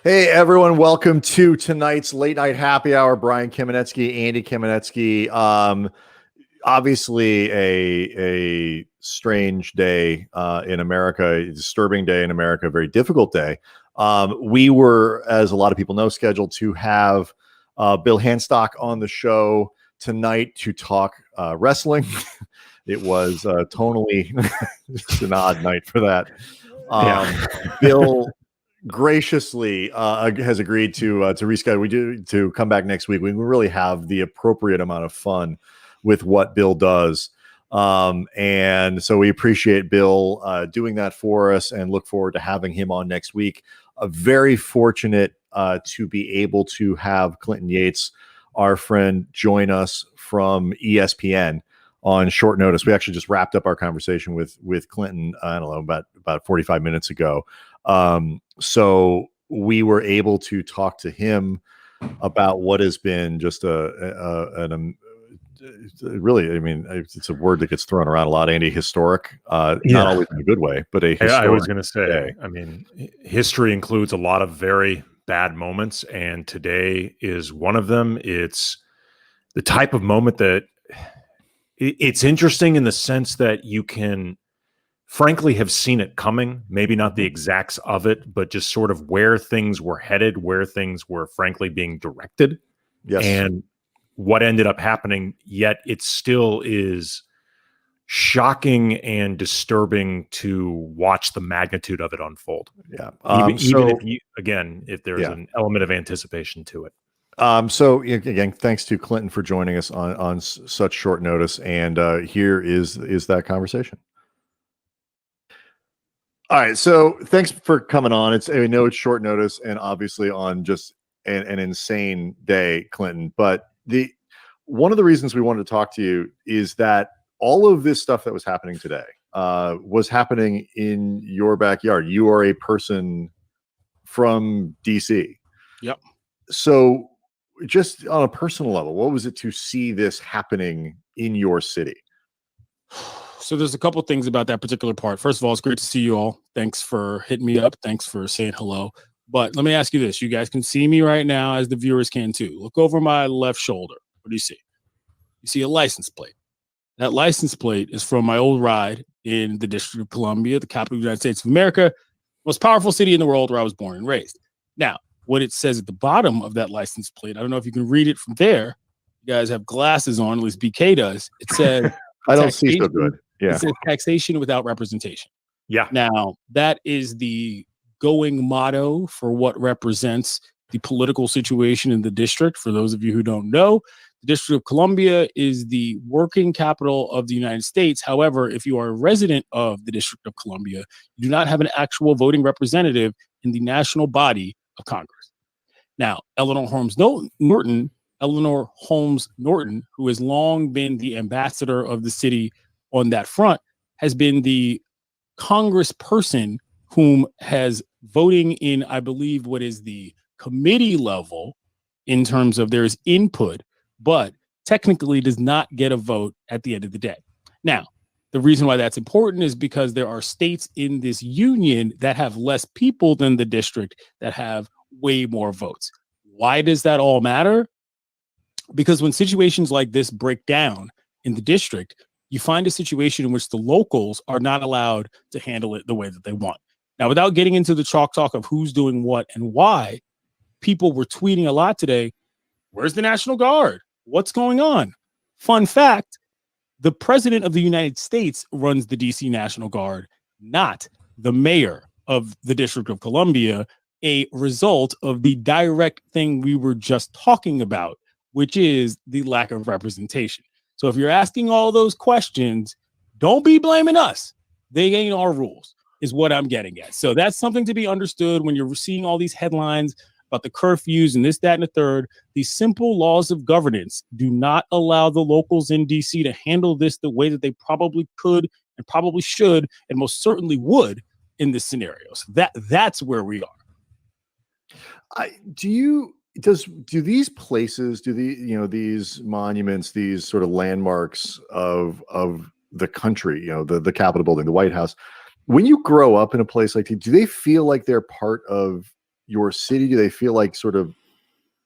Hey everyone, welcome to tonight's late night happy hour. Brian Kamenetzky, Andy Kamenetzky. Obviously a strange day in America, a disturbing day in America, a very difficult day. We were, as a lot of people know, scheduled to have Bill Handstock on the show tonight to talk wrestling. It was tonally just an odd night for that. Bill graciously has agreed to reschedule. We do to come back next week. We really have the appropriate amount of fun with what Bill does, and so we appreciate Bill doing that for us, and look forward to having him on next week. Very fortunate to be able to have Clinton Yates, our friend, join us from ESPN on short notice. We actually just wrapped up our conversation with Clinton, I don't know, about 45 minutes ago. So we were able to talk to him about what has been just really, I mean, it's a word that gets thrown around a lot, Andy, historic, not always in a good way, but a historic. I was going to say, day. I mean, history includes a lot of very bad moments, and today is one of them. It's the type of moment that it's interesting in the sense that you can frankly have seen it coming, maybe not the exacts of it, but just sort of where things were headed, where things were frankly being directed. Yes. And what ended up happening, yet it still is shocking and disturbing to watch the magnitude of it unfold. Yeah. Even if there's an element of anticipation to it. So again, thanks to Clinton for joining us on such short notice. And here is that conversation. All right, so thanks for coming on. I know it's short notice, and obviously on just an insane day, Clinton. But one of the reasons we wanted to talk to you is that all of this stuff that was happening today was happening in your backyard. You are a person from DC. Yep. So just on a personal level, what was it to see this happening in your city? So there's a couple things about that particular part. First of all, it's great to see you all. Thanks for hitting me up. Thanks for saying hello. But let me ask you this. You guys can see me right now, as the viewers can too. Look over my left shoulder. What do you see? You see a license plate. That license plate is from my old ride in the District of Columbia, the capital of the United States of America, most powerful city in the world where I was born and raised. Now, what it says at the bottom of that license plate, I don't know if you can read it from there. You guys have glasses on, at least BK does. It says I don't see so good. Yeah. It says taxation without representation. Yeah. Now, that is the going motto for what represents the political situation in the district. For those of you who don't know, the District of Columbia is the working capital of the United States. However, if you are a resident of the District of Columbia, you do not have an actual voting representative in the national body of Congress. Now, Eleanor Holmes Norton, who has long been the ambassador of the city on that front, has been the congressperson whom has voting in, I believe, what is the committee level in terms of there's input, but technically does not get a vote at the end of the day. Now, the reason why that's important is because there are states in this union that have less people than the district that have way more votes. Why does that all matter? Because when situations like this break down in the district, you find a situation in which the locals are not allowed to handle it the way that they want. Now, without getting into the chalk talk of who's doing what and why, people were tweeting a lot today. Where's the National Guard? What's going on? Fun fact, the president of the United States runs the DC National Guard, not the mayor of the District of Columbia, a result of the direct thing we were just talking about, which is the lack of representation. So if you're asking all those questions, don't be blaming us. They ain't our rules, is what I'm getting at. So that's something to be understood when you're seeing all these headlines about the curfews and this, that, and the third. These simple laws of governance do not allow the locals in DC to handle this the way that they probably could and probably should and most certainly would in this scenario. So that's where we are. Do these places, these monuments, these sort of landmarks of the country, the Capitol building, the White House, when you grow up in a place like that, do they feel like they're part of your city? Do they feel like sort of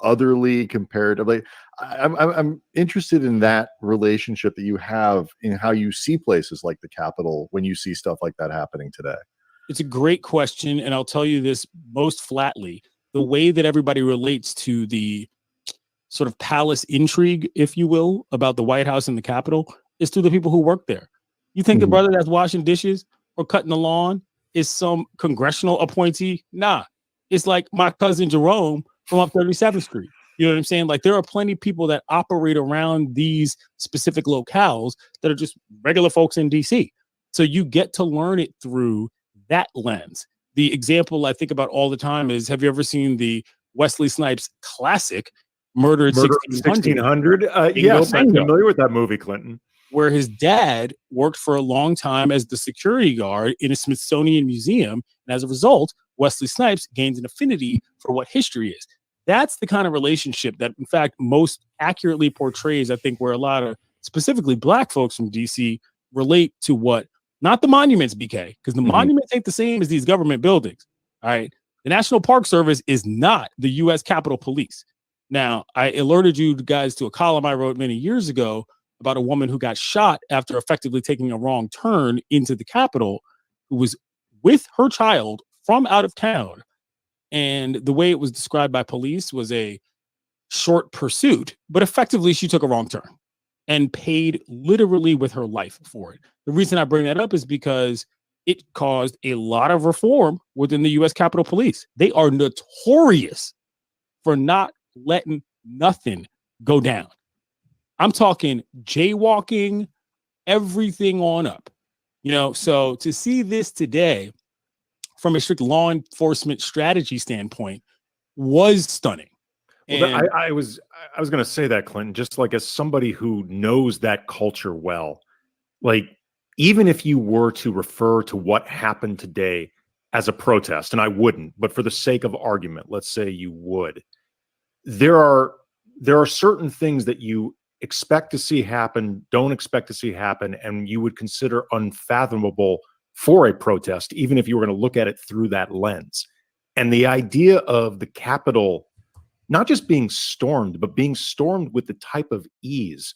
otherly comparatively? I'm interested in that relationship that you have in how you see places like the Capitol when you see stuff like that happening today. It's a great question, and I'll tell you this most flatly. The way that everybody relates to the sort of palace intrigue, if you will, about the White House and the Capitol is through the people who work there. You think the brother that's washing dishes or cutting the lawn is some congressional appointee? Nah, it's like my cousin Jerome from up 37th Street. You know what I'm saying? Like, there are plenty of people that operate around these specific locales that are just regular folks in DC. So you get to learn it through that lens. The example I think about all the time is, have you ever seen the Wesley Snipes classic Murder at 1600? Yes, I'm familiar with that movie, Clinton. Where his dad worked for a long time as the security guard in a Smithsonian museum. And as a result, Wesley Snipes gains an affinity for what history is. That's the kind of relationship that, in fact, most accurately portrays, I think, where a lot of specifically Black folks from DC relate to what, not the monuments, BK, because the monuments ain't the same as these government buildings. All right. The National Park Service is not the U.S. Capitol Police. Now, I alerted you guys to a column I wrote many years ago about a woman who got shot after effectively taking a wrong turn into the Capitol, who was with her child from out of town. And the way it was described by police was a short pursuit, but effectively she took a wrong turn and paid literally with her life for it. The reason I bring that up is because it caused a lot of reform within the U.S. Capitol Police. They are notorious for not letting nothing go down. I'm talking jaywalking, everything on up. You know, so to see this today from a strict law enforcement strategy standpoint was stunning. Well, I was going to say that, Clinton, just like as somebody who knows that culture well, like even if you were to refer to what happened today as a protest, and I wouldn't, but for the sake of argument, let's say you would, there are certain things that you expect to see happen, don't expect to see happen, and you would consider unfathomable for a protest, even if you were going to look at it through that lens. And the idea of the Capitol not just being stormed, but being stormed with the type of ease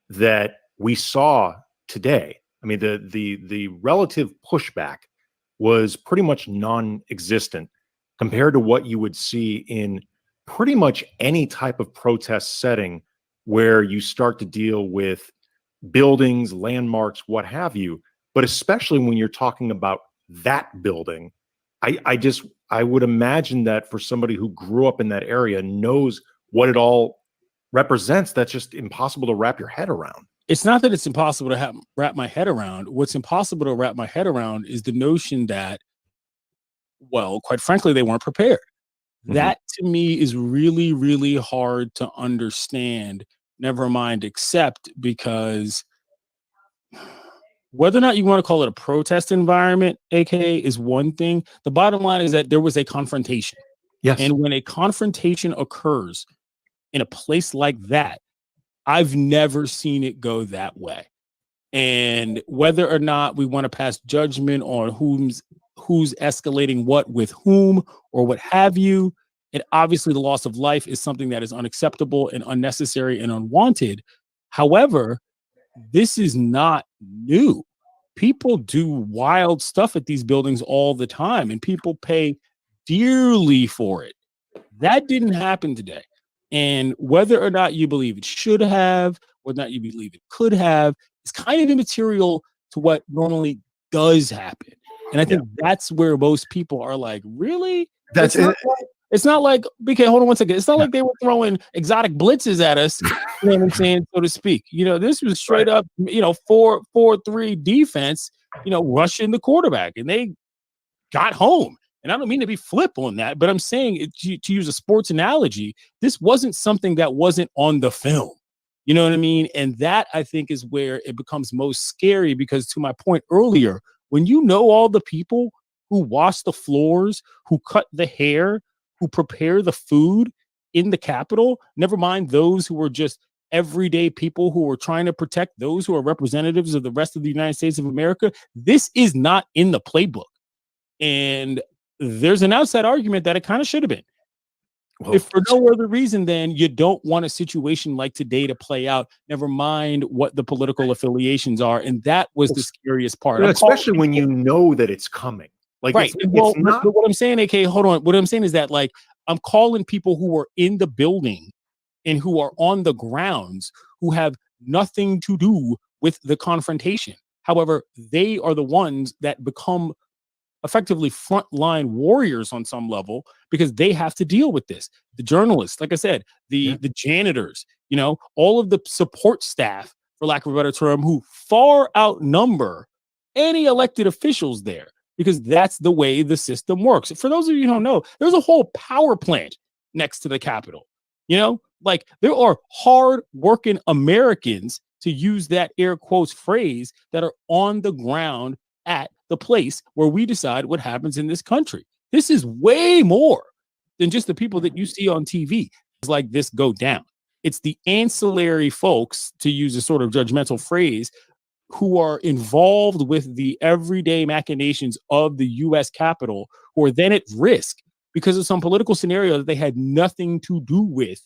that we saw today. I mean, the relative pushback was pretty much non-existent compared to what you would see in pretty much any type of protest setting where you start to deal with buildings, landmarks, what have you. But especially when you're talking about that building, I would imagine that for somebody who grew up in that area knows what it all represents. That's just impossible to wrap your head around. It's not that it's impossible to wrap my head around. What's impossible to wrap my head around is the notion that, well, quite frankly, they weren't prepared. That to me is really, really hard to understand. Never mind accept, because whether or not you want to call it a protest environment, aka, is one thing. The bottom line is that there was a confrontation. Yes. And when a confrontation occurs in a place like that, I've never seen it go that way. And whether or not we want to pass judgment on who's escalating what with whom or what have you, and obviously the loss of life is something that is unacceptable and unnecessary and unwanted. However, this is not new. People do wild stuff at these buildings all the time, and people pay dearly for it. That didn't happen today. And whether or not you believe it should have, whether or not you believe it could have, is kind of immaterial to what normally does happen. And I think that's where most people are like, really? That's it. It's not like, BK, hold on one second. It's not like they were throwing exotic blitzes at us, you know what I'm saying, so to speak. You know, this was straight up, 4-4-3 defense, rushing the quarterback, and they got home. And I don't mean to be flip on that, but I'm saying, to use a sports analogy, this wasn't something that wasn't on the film. You know what I mean? And that, I think, is where it becomes most scary, because to my point earlier, when you know all the people who wash the floors, who cut the hair, who prepare the food in the Capitol, never mind those who are just everyday people who are trying to protect those who are representatives of the rest of the United States of America, this is not in the playbook. And there's an outside argument that it kind of should have been. Well, If for no other reason, then you don't want a situation like today to play out, never mind what the political affiliations are. And that was the scariest part. especially when you know that it's coming. Like, right. it's Well, not. but what I'm saying, AK, hold on. What I'm saying is that, like, I'm calling people who are in the building and who are on the grounds who have nothing to do with the confrontation. However, they are the ones that become effectively frontline warriors on some level because they have to deal with this. The journalists, like I said, the janitors, you know, all of the support staff, for lack of a better term, who far outnumber any elected officials there, because that's the way the system works. For those of you who don't know, there's a whole power plant next to the Capitol. You know, like, there are hard working Americans, to use that air quotes phrase, that are on the ground at the place where we decide what happens in this country. This is way more than just the people that you see on TV. It's like this go down. It's the ancillary folks, to use a sort of judgmental phrase, who are involved with the everyday machinations of the U.S. Capitol, who are then at risk because of some political scenario that they had nothing to do with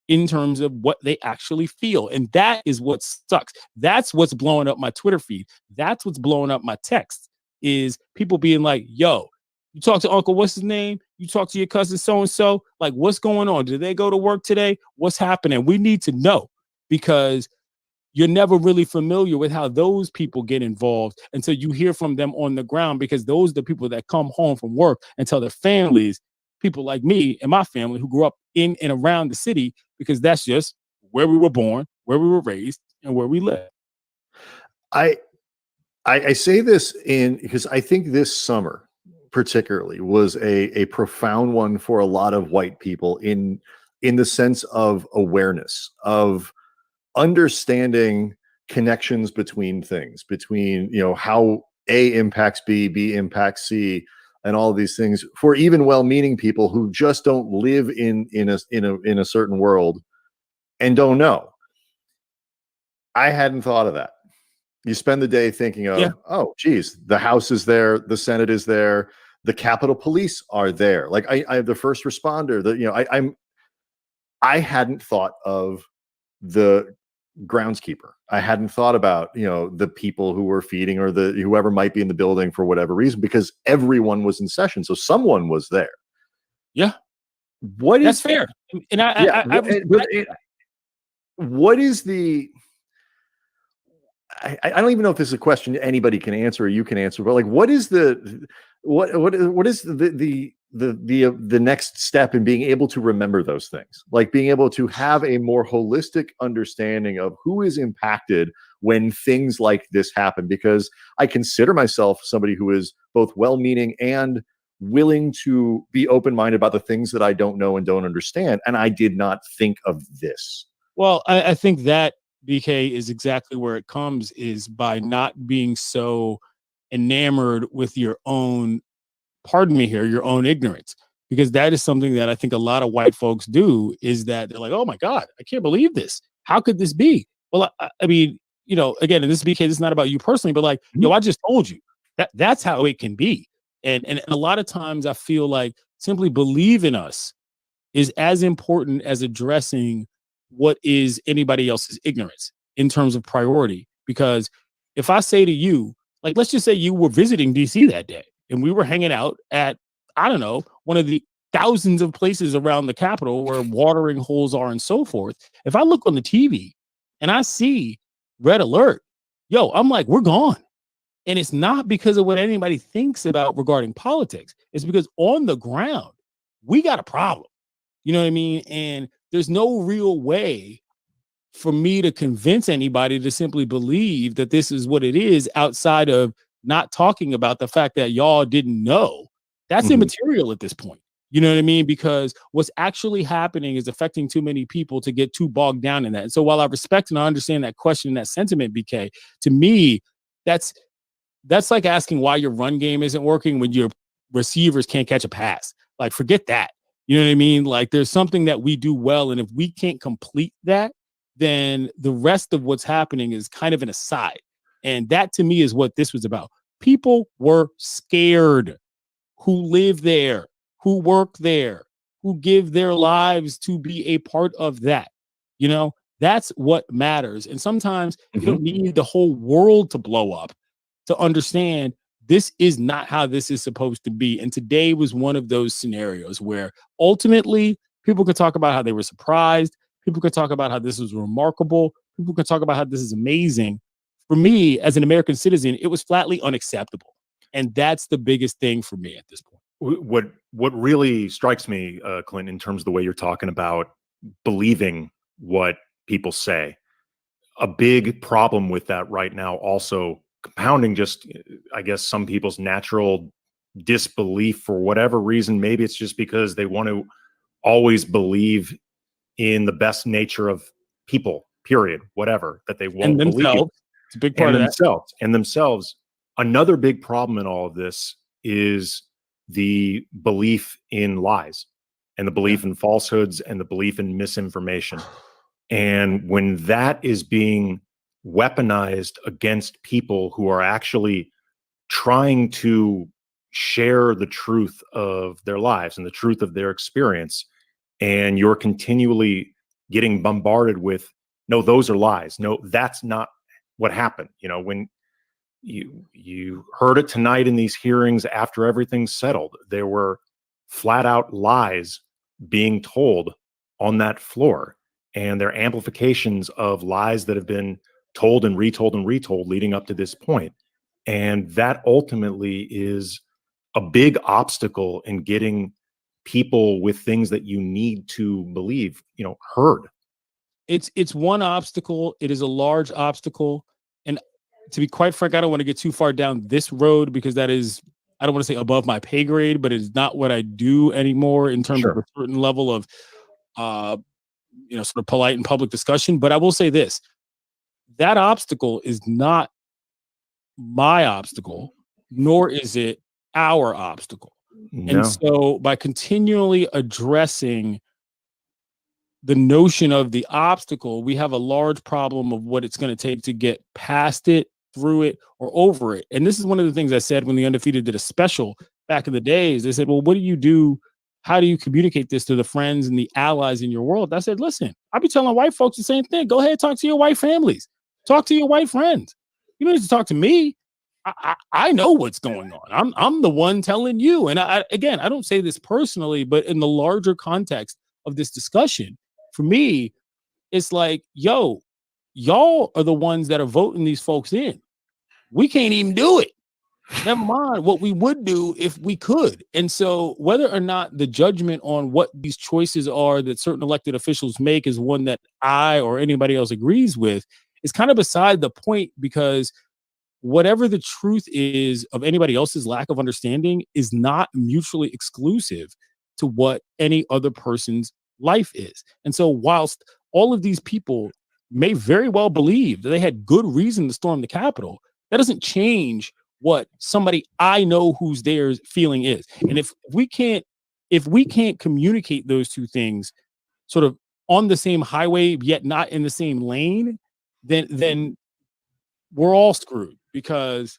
in terms of what they actually feel. And that is what sucks. That's what's blowing up my Twitter feed. That's what's blowing up my texts, is people being like, yo, you talk to Uncle, what's his name? You talk to your cousin so-and-so, like, what's going on? Did they go to work today? What's happening? We need to know, because you're never really familiar with how those people get involved until you hear from them on the ground, because those are the people that come home from work and tell their families, people like me and my family who grew up in and around the city, because that's just where we were born, where we were raised, and where we live. I say this because I think this summer particularly was a profound one for a lot of white people in the sense of awareness, of understanding connections between things, between, you know, how A impacts B, B impacts C, and all of these things, for even well-meaning people who just don't live in a certain world and don't know. I hadn't thought of that. You spend the day thinking of, oh, geez, the House is there, the Senate is there, the Capitol Police are there. Like, I have the first responder. That, you know, I hadn't thought of the groundskeeper. I hadn't thought about, you know, the people who were feeding, or the whoever might be in the building for whatever reason, because everyone was in session, so someone was there. Yeah, that's fair. And what is the? I don't even know if this is a question anybody can answer or you can answer, but like, what is the what is the next step in being able to remember those things, like being able to have a more holistic understanding of who is impacted when things like this happen? Because I consider myself somebody who is both well-meaning and willing to be open-minded about the things that I don't know and don't understand. And I did not think of this. Well, I think that, BK, is exactly where it comes, is by not being so enamored with your own, pardon me here, your own ignorance. Because that is something that I think a lot of white folks do, is that they're like, oh my God, I can't believe this. How could this be? Well, I mean, you know, again, and this, BK, this is not about you personally, but like, yo, I just told you that's how it can be. And a lot of times I feel like simply believe in us is as important as addressing what is anybody else's ignorance in terms of priority. Because if I say to you, like, let's just say you were visiting DC that day and we were hanging out at, I don't know, one of the thousands of places around the Capitol where watering holes are and so forth. If I look on the TV and I see red alert, yo, I'm like, we're gone. And it's not because of what anybody thinks about regarding politics. It's because on the ground, we got a problem. You know what I mean? And there's no real way for me to convince anybody to simply believe that this is what it is, outside of not talking about the fact that y'all didn't know. That's immaterial at this point. You know what I mean? Because what's actually happening is affecting too many people to get too bogged down in that. And so while I respect and I understand that question and that sentiment, BK, to me, that's like asking why your run game isn't working when your receivers can't catch a pass. Like, forget that. You know what I mean? Like, there's something that we do well, and if we can't complete that, then the rest of what's happening is kind of an aside. And that, to me, is what this was about. People were scared. who live there, who work there, who give their lives to be a part of that. You know, that's what matters. And sometimes you don't need the whole world to blow up to understand this is not how this is supposed to be. And today was one of those scenarios where ultimately people could talk about how they were surprised. People could talk about how this was remarkable. People could talk about how this is amazing. For me, as an American citizen, it was flatly unacceptable. And that's the biggest thing for me at this point. What really strikes me, Clint, in terms of the way you're talking about believing what people say, a big problem with that right now, also compounding just, I guess, some people's natural disbelief for whatever reason. Maybe it's just because they want to always believe in the best nature of people, period, whatever, that they won't believe. It's a big part of that. And themselves. Another big problem in all of this is the belief in lies and the belief in falsehoods and the belief in misinformation. And when that is being weaponized against people who are actually trying to share the truth of their lives and the truth of their experience, and you're continually getting bombarded with, no, those are lies. No, that's not what happened. You know, when you heard it tonight in these hearings after everything's settled, there were flat out lies being told on that floor, and they're amplifications of lies that have been told and retold leading up to this point. And that ultimately is a big obstacle in getting people with things that you need to believe, you know, heard. It's one obstacle. It is a large obstacle. And to be quite frank, I don't want to get too far down this road because that is, I don't want to say above my pay grade, but it's not what I do anymore in terms of a certain level of, sort of polite and public discussion. But I will say this, that obstacle is not my obstacle, nor is it our obstacle. No. And so by continually addressing the notion of the obstacle, we have a large problem of what it's going to take to get past it, through it, or over it. And this is one of the things I said when the Undefeated did a special back in the days. They said, well, what do you do? How do you communicate this to the friends and the allies in your world? I said, listen, I be telling white folks the same thing. Go ahead, talk to your white families. Talk to your white friends. You don't need to talk to me. I know what's going on. I'm the one telling you. And I don't say this personally, but in the larger context of this discussion, for me, it's like, yo, y'all are the ones that are voting these folks in. We can't even do it. Never mind what we would do if we could. And so whether or not the judgment on what these choices are that certain elected officials make is one that I or anybody else agrees with is kind of beside the point, because whatever the truth is of anybody else's lack of understanding is not mutually exclusive to what any other person's life is. And so whilst all of these people may very well believe that they had good reason to storm the Capitol, that doesn't change what somebody I know who's there's feeling is. And if we can't communicate those two things sort of on the same highway, yet not in the same lane, then we're all screwed. Because,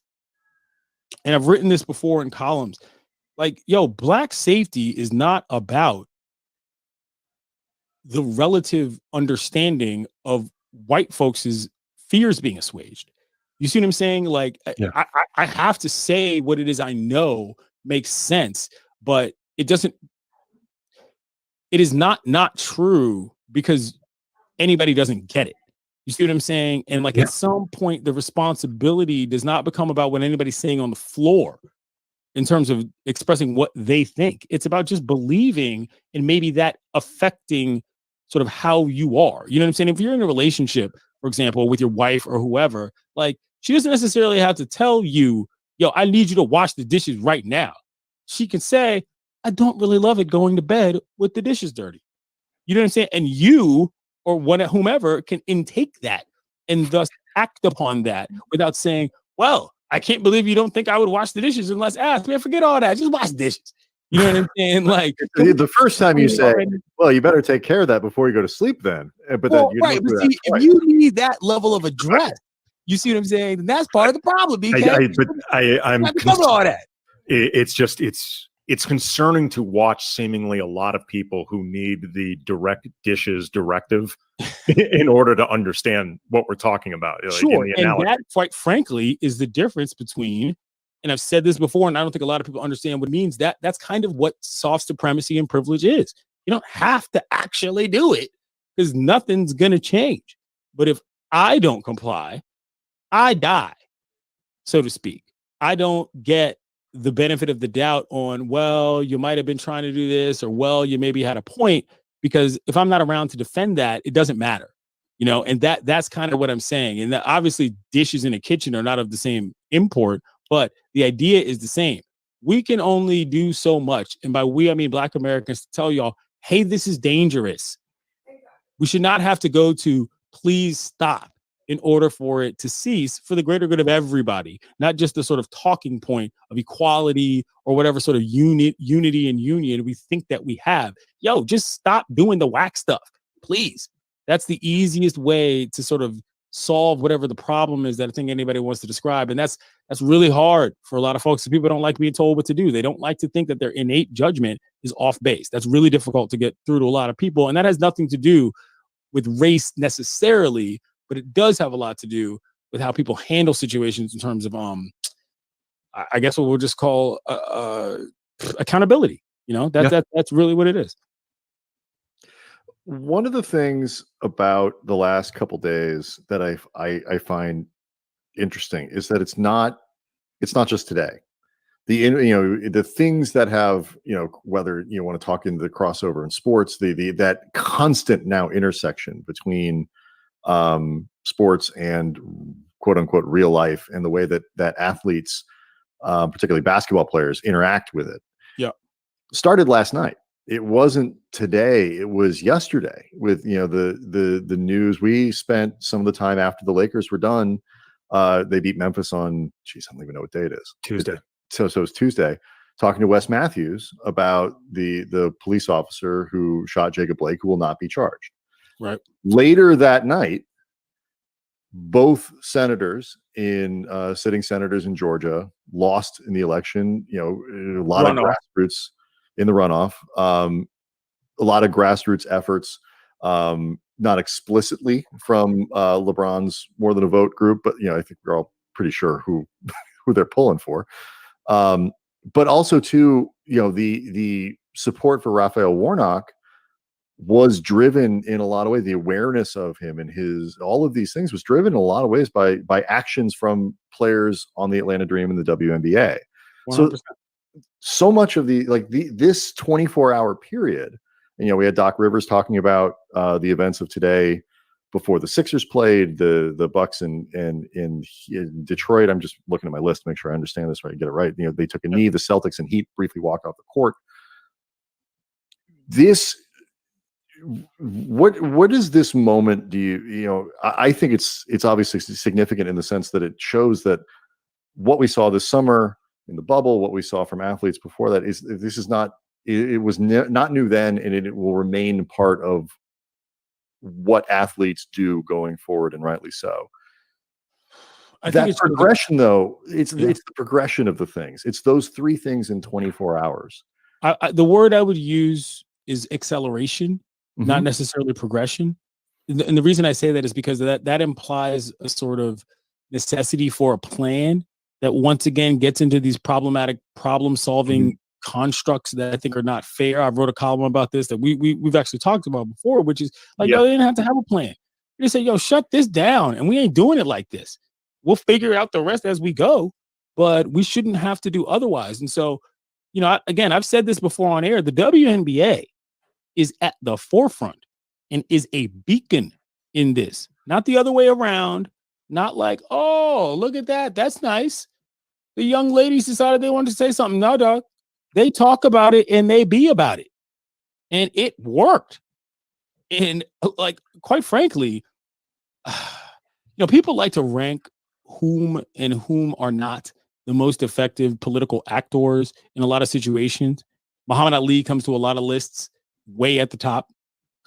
and I've written this before in columns, like, yo, black safety is not about the relative understanding of white folks' fears being assuaged. You see what I'm saying? Like, yeah. I have to say what it is I know makes sense, but it is not true because anybody doesn't get it. You see what I'm saying? And like, at some point, the responsibility does not become about what anybody's saying on the floor in terms of expressing what they think. It's about just believing and maybe that affecting sort of how you are. You know what I'm saying? If you're in a relationship, for example, with your wife or whoever, like, she doesn't necessarily have to tell you, yo, I need you to wash the dishes right now. She can say, I don't really love it going to bed with the dishes dirty. You know what I'm saying? And you or whomever can intake that and thus act upon that without saying, well, I can't believe you don't think I would wash the dishes unless asked. Man, forget all that. Just wash dishes. You know what I'm saying? Like, the first time you say, well, you better take care of that before you go to sleep then. But then you right. But see, if you need that level of address, you see what I'm saying? Then that's part of the problem. I'm all that. It's it's concerning to watch seemingly a lot of people who need the direct dishes directive in order to understand what we're talking about. Sure. And that, quite frankly, is the difference between, and I've said this before, and I don't think a lot of people understand what it means, that's kind of what soft supremacy and privilege is. You don't have to actually do it because nothing's going to change. But if I don't comply, I die, so to speak. I don't get the benefit of the doubt on, well, you might have been trying to do this, or, well, you maybe had a point, because if I'm not around to defend that, it doesn't matter, and that's kind of what I'm saying. And that obviously dishes in a kitchen are not of the same import, but the idea is the same. We can only do so much. And by we, I mean Black Americans, to tell y'all, hey, this is dangerous. We should not have to go to please stop in order for it to cease, for the greater good of everybody, not just the sort of talking point of equality or whatever sort of unity and union we think that we have. Yo, just stop doing the whack stuff, please. That's the easiest way to sort of solve whatever the problem is that I think anybody wants to describe. And that's really hard for a lot of folks. People don't like being told what to do. They don't like to think that their innate judgment is off base. That's really difficult to get through to a lot of people. And that has nothing to do with race necessarily, but it does have a lot to do with how people handle situations in terms of, I guess what we'll just call accountability. That's really what it is. One of the things about the last couple days that I find interesting is that it's not just today. The things that have, whether you want to talk into the crossover in sports, that constant now intersection between sports and quote unquote real life, and the way that athletes, particularly basketball players, interact with it. Yeah, started last night. It wasn't today. It was yesterday with the news. We spent some of the time after the Lakers were done. They beat Memphis on, I don't even know what day it is. Tuesday. So it was Tuesday. Talking to Wes Matthews about the police officer who shot Jacob Blake, who will not be charged. Right. Later that night, both sitting senators in Georgia lost in the election. A lot of grassroots in the runoff. A lot of grassroots efforts, not explicitly from LeBron's More Than a Vote group, but I think we're all pretty sure who they're pulling for. But also too, the support for Raphael Warnock was driven in a lot of ways. The awareness of him and all of these things was driven in a lot of ways by actions from players on the Atlanta Dream and the WNBA. 100%. So much of this 24-hour period, and we had Doc Rivers talking about the events of today before the Sixers played the Bucks in Detroit. I'm just looking at my list to make sure I understand this right, get it right. They took a knee. The Celtics and Heat briefly walked off the court. What is this moment? I think it's obviously significant in the sense that it shows that what we saw this summer in the bubble, what we saw from athletes before that, it was not new then, and it will remain part of what athletes do going forward, and rightly so. I think it's progression, though. It's the progression of the things. It's those three things in 24 hours. The word I would use is acceleration, not necessarily progression. And the reason I say that is because that implies a sort of necessity for a plan that once again gets into these problematic problem-solving constructs that I think are not fair. I wrote a column about this that we've actually talked about before, which is yo, they didn't have to have a plan. They say, yo, shut this down, and we ain't doing it like this. We'll figure out the rest as we go, but we shouldn't have to do otherwise. And so, again, I've said this before on air, the WNBA is at the forefront and is a beacon in this, not the other way around. Not like, oh, look at that. That's nice. The young ladies decided they wanted to say something. No, dog. They talk about it and they be about it. And it worked. And quite frankly, people like to rank whom and whom are not the most effective political actors in a lot of situations. Muhammad Ali comes to a lot of lists way at the top.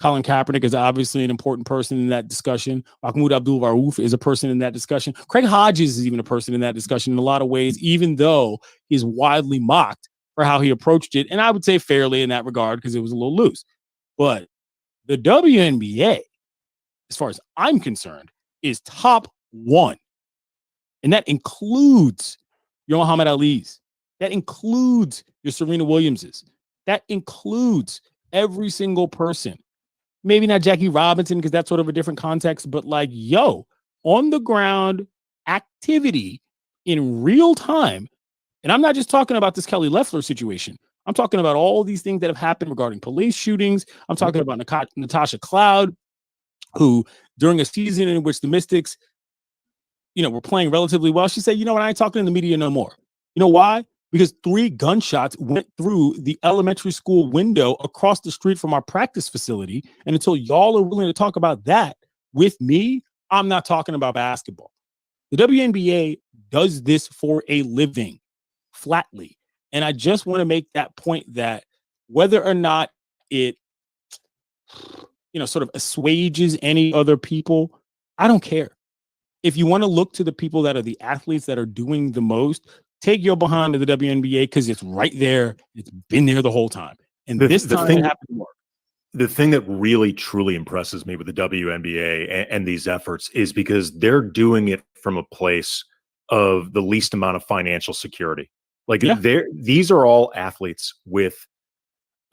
Colin Kaepernick is obviously an important person in that discussion. Mahmoud Abdul-Rauf is a person in that discussion. Craig Hodges is even a person in that discussion in a lot of ways, even though he's widely mocked for how he approached it. And I would say fairly in that regard because it was a little loose. But the WNBA, as far as I'm concerned, is top one. And that includes your Muhammad Ali's. That includes your Serena Williams's. That includes every single person. Maybe not Jackie Robinson because that's sort of a different context, but like, on the ground activity in real time. And I'm not just talking about this Kelly Loeffler situation. I'm talking about all these things that have happened regarding police shootings. I'm talking about Natasha Cloud, who during a season in which the Mystics, were playing relatively well, she said, you know what, I ain't talking to the media no more. You know why? Because 3 gunshots went through the elementary school window across the street from our practice facility. And until y'all are willing to talk about that with me, I'm not talking about basketball. The WNBA does this for a living, flatly. And I just want to make that point that whether or not it, sort of assuages any other people, I don't care. If you want to look to the people that are the athletes that are doing the most, take your behind to the WNBA because it's right there. It's been there the whole time. And this time it happened to work. The thing that really, truly impresses me with the WNBA and these efforts is because they're doing it from a place of the least amount of financial security. Like these are all athletes with,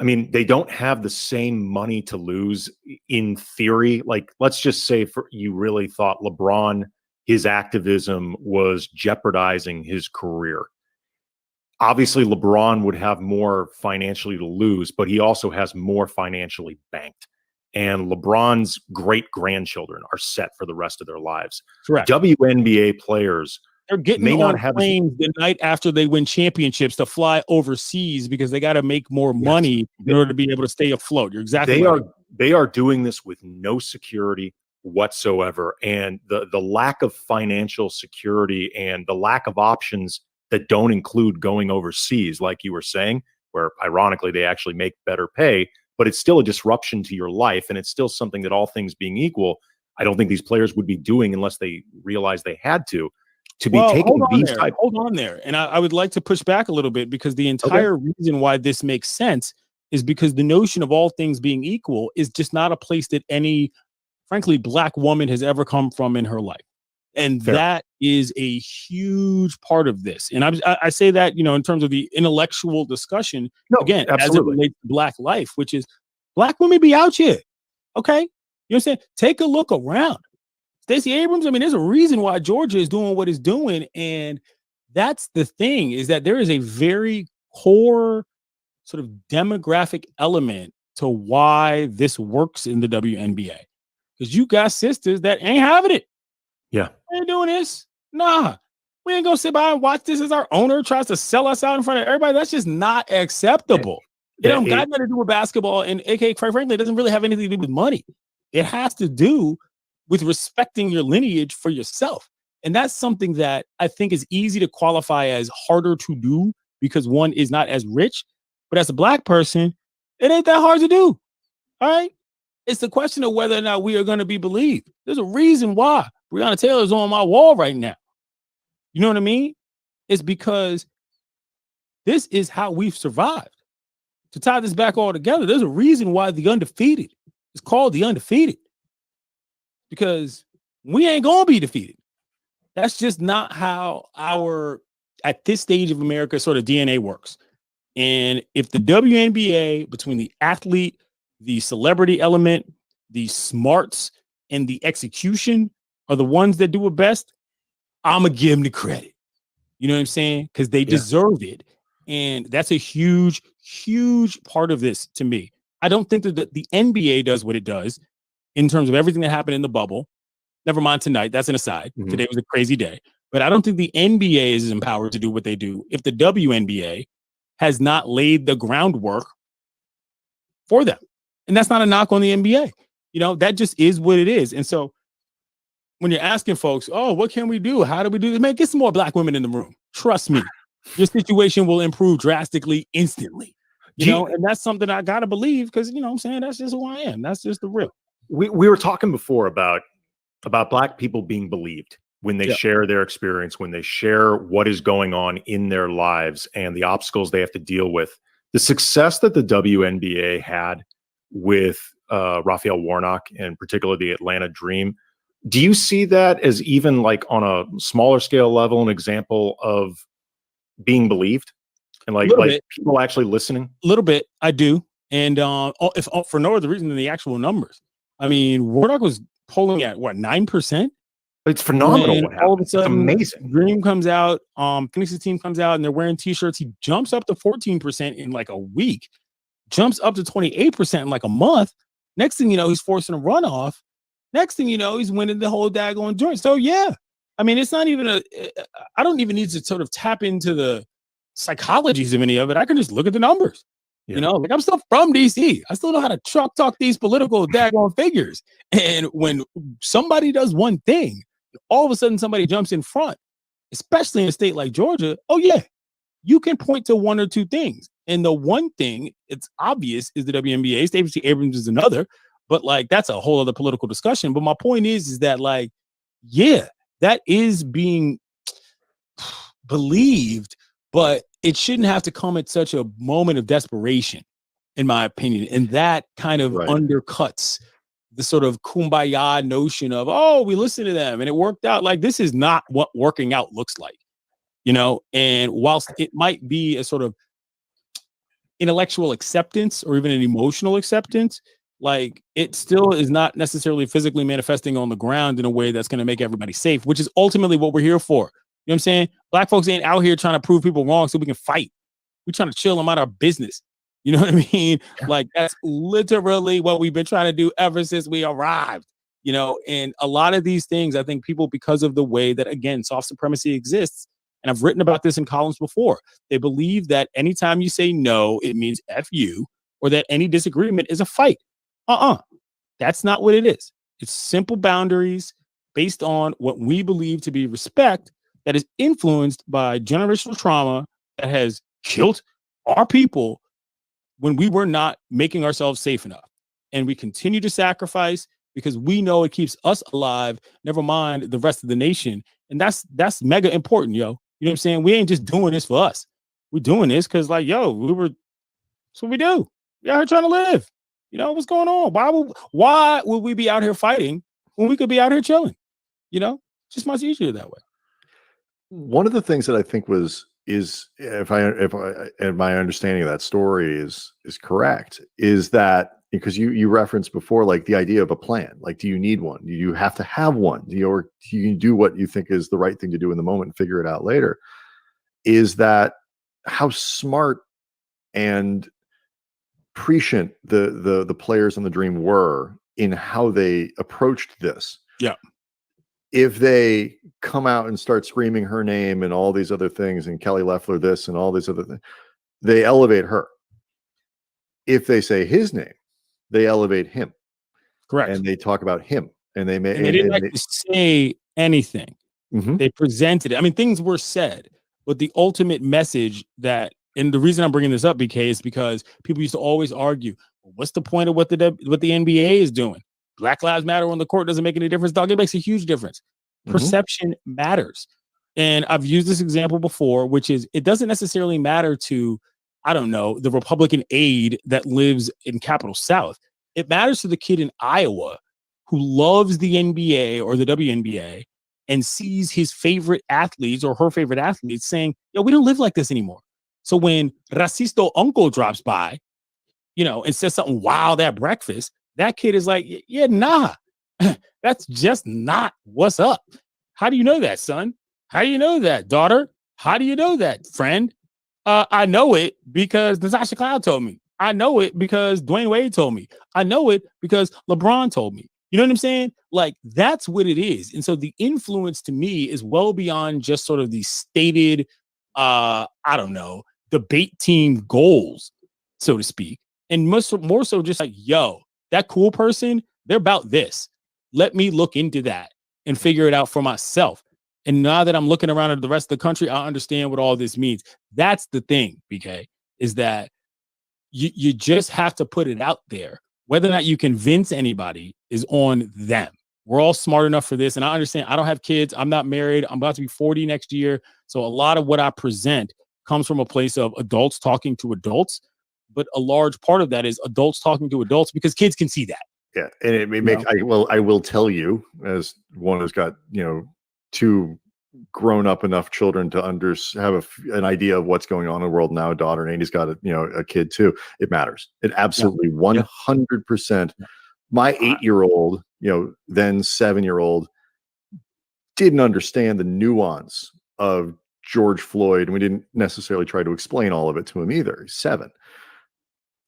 they don't have the same money to lose in theory. Like, let's just say you really thought LeBron, his activism was jeopardizing his career. Obviously, LeBron would have more financially to lose, but he also has more financially banked. And LeBron's great-grandchildren are set for the rest of their lives. Correct. WNBA players they're getting on planes the night after they win championships to fly overseas because they got to make more money in order to be able to stay afloat. You're exactly right. They are doing this with no security whatsoever. And the lack of financial security and the lack of options that don't include going overseas, like you were saying, where ironically they actually make better pay, but it's still a disruption to your life. And it's still something that, all things being equal, I don't think these players would be doing unless they realized they had to be taking these types. Hold on there. And I would like to push back a little bit because the entire reason why this makes sense is because the notion of all things being equal is just not a place that any, frankly, Black woman has ever come from in her life. And that is a huge part of this. And I say that, in terms of the intellectual discussion, again, absolutely, as it relates to Black life, which is Black women be out here. Okay. You know what I'm saying? Take a look around. Stacey Abrams, there's a reason why Georgia is doing what it's doing. And that's the thing, is that there is a very core sort of demographic element to why this works in the WNBA. Because you got sisters that ain't having it. Yeah. We ain't doing this. Nah. We ain't gonna sit by and watch this as our owner tries to sell us out in front of everybody. That's just not acceptable. It don't got nothing to do with basketball, and aka, quite frankly, it doesn't really have anything to do with money. It has to do with respecting your lineage for yourself. And that's something that I think is easy to qualify as harder to do because one is not as rich. But as a Black person, it ain't that hard to do. All right. It's the question of whether or not we are going to be believed. There's a reason why Breonna Taylor's on my wall right now. You know what I mean? It's because this is how we've survived. To tie this back all together, there's a reason why the undefeated is called the undefeated. Because we ain't going to be defeated. That's just not how at this stage of America, sort of DNA works. And if the WNBA, between the athlete, the celebrity element, the smarts, and the execution are the ones that do it best, I'm going to give them the credit. You know what I'm saying? Because they deserve it. And that's a huge, huge part of this to me. I don't think that the NBA does what it does in terms of everything that happened in the bubble. Never mind tonight. That's an aside. Mm-hmm. Today was a crazy day. But I don't think the NBA is empowered to do what they do if the WNBA has not laid the groundwork for them. And that's not a knock on the NBA. That just is what it is. And so when you're asking folks, oh, what can we do? How do we do this? Man, get some more Black women in the room. Trust me. Your situation will improve drastically, instantly. And that's something I got to believe because, what I'm saying, that's just who I am. That's just the real. We were talking before about Black people being believed when they share their experience, when they share what is going on in their lives and the obstacles they have to deal with. The success that the WNBA had with Raphael Warnock, and particularly the Atlanta Dream, do you see that as even like on a smaller scale level, an example of being believed and like people actually listening? A little bit, I do. And if for no other reason than the actual numbers. I mean, Warnock was polling at what, 9%? It's phenomenal. What all of a sudden, it's amazing. Dream comes out, Phoenix's team comes out, and they're wearing t-shirts. He jumps up to 14% in like a week, jumps up to 28% in like a month. Next thing you know, he's forcing a runoff. Next thing you know, he's winning the whole daggone joint. So yeah, I mean, it's not even I don't even need to sort of tap into the psychologies of any of it. I can just look at the numbers. You know, like I'm still from DC. I still know how to talk these political daggone figures. And when somebody does one thing, all of a sudden somebody jumps in front, especially in a state like Georgia. Oh yeah, you can point to one or two things. And the one thing, it's obvious, is the WNBA. Stacey Abrams is another, but like that's a whole other political discussion. But my point is that like, yeah, that is being believed, but it shouldn't have to come at such a moment of desperation, in my opinion. And that kind of undercuts the sort of kumbaya notion of, oh, we listened to them and it worked out. Like, this is not what working out looks like, you know? And whilst it might be a sort of intellectual acceptance or even an emotional acceptance, like it still is not necessarily physically manifesting on the ground in a way that's going to make everybody safe, which is ultimately what we're here for. You know what I'm saying? Black folks ain't out here trying to prove people wrong so we can fight. We're trying to chill them out of our business. You know what I mean? Like that's literally what we've been trying to do ever since we arrived, you know? And a lot of these things, I think people, because of the way that, again, soft supremacy exists, and I've written about this in columns before, they believe that anytime you say no, it means F you, or that any disagreement is a fight. That's not what it is. It's simple boundaries based on what we believe to be respect that is influenced by generational trauma that has killed our people when we were not making ourselves safe enough. And we continue to sacrifice because we know it keeps us alive, never mind the rest of the nation. And that's mega important, yo. You know what I'm saying? We ain't just doing this for us. We're doing this because, like, yo, that's what we do. We're out here trying to live. You know, what's going on? Why would we be out here fighting when we could be out here chilling? You know, it's just much easier that way. One of the things that I think is if my understanding of that story is correct, is that because you referenced before, like the idea of a plan, like, do you need one? Do you have to have one? Or do you do what you think is the right thing to do in the moment and figure it out later? Is that how smart and prescient the players on the Dream were in how they approached this? Yeah. If they come out and start screaming her name and all these other things, and Kelly Loeffler this and all these other things, they elevate her. If they say his name, they elevate him. Correct. And they talk about him. And they didn't actually say anything. Mm-hmm. They presented it. I mean, things were said, but the ultimate message that, and the reason I'm bringing this up, BK, is because people used to always argue, well, what's the point of what the NBA is doing? Black Lives Matter on the court doesn't make any difference, dog. It makes a huge difference. Perception matters. And I've used this example before, which is it doesn't necessarily matter to, I don't know, the Republican aide that lives in Capitol South. It matters to the kid in Iowa who loves the NBA or the WNBA and sees his favorite athletes or her favorite athletes saying, yo, we don't live like this anymore. So when Racisto Uncle drops by, you know, and says something wild at breakfast, that kid is like, yeah, nah, that's just not what's up. How do you know that, son? How do you know that, daughter? How do you know that, friend? I know it because Natasha Cloud told me. I know it because Dwayne Wade told me. I know it because LeBron told me. You know what I'm saying? Like, that's what it is. And so the influence to me is well beyond just sort of the stated, I don't know, debate team goals, so to speak. And more so just like, yo, that cool person, they're about this. Let me look into that and figure it out for myself. And now that I'm looking around at the rest of the country, I understand what all this means. That's the thing, BK, is that you just have to put it out there. Whether or not you convince anybody is on them. We're all smart enough for this. And I understand I don't have kids. I'm not married. I'm about to be 40 next year. So a lot of what I present comes from a place of adults talking to adults. But a large part of that is adults talking to adults because kids can see that. Yeah. And it makes, I will tell you, as one who's got, two grown up enough children to have an idea of what's going on in the world now, a daughter, and Andy's got a kid too. It matters. It absolutely 100%. My 8-year-old, then 7-year-old didn't understand the nuance of George Floyd. And we didn't necessarily try to explain all of it to him either. He's 7.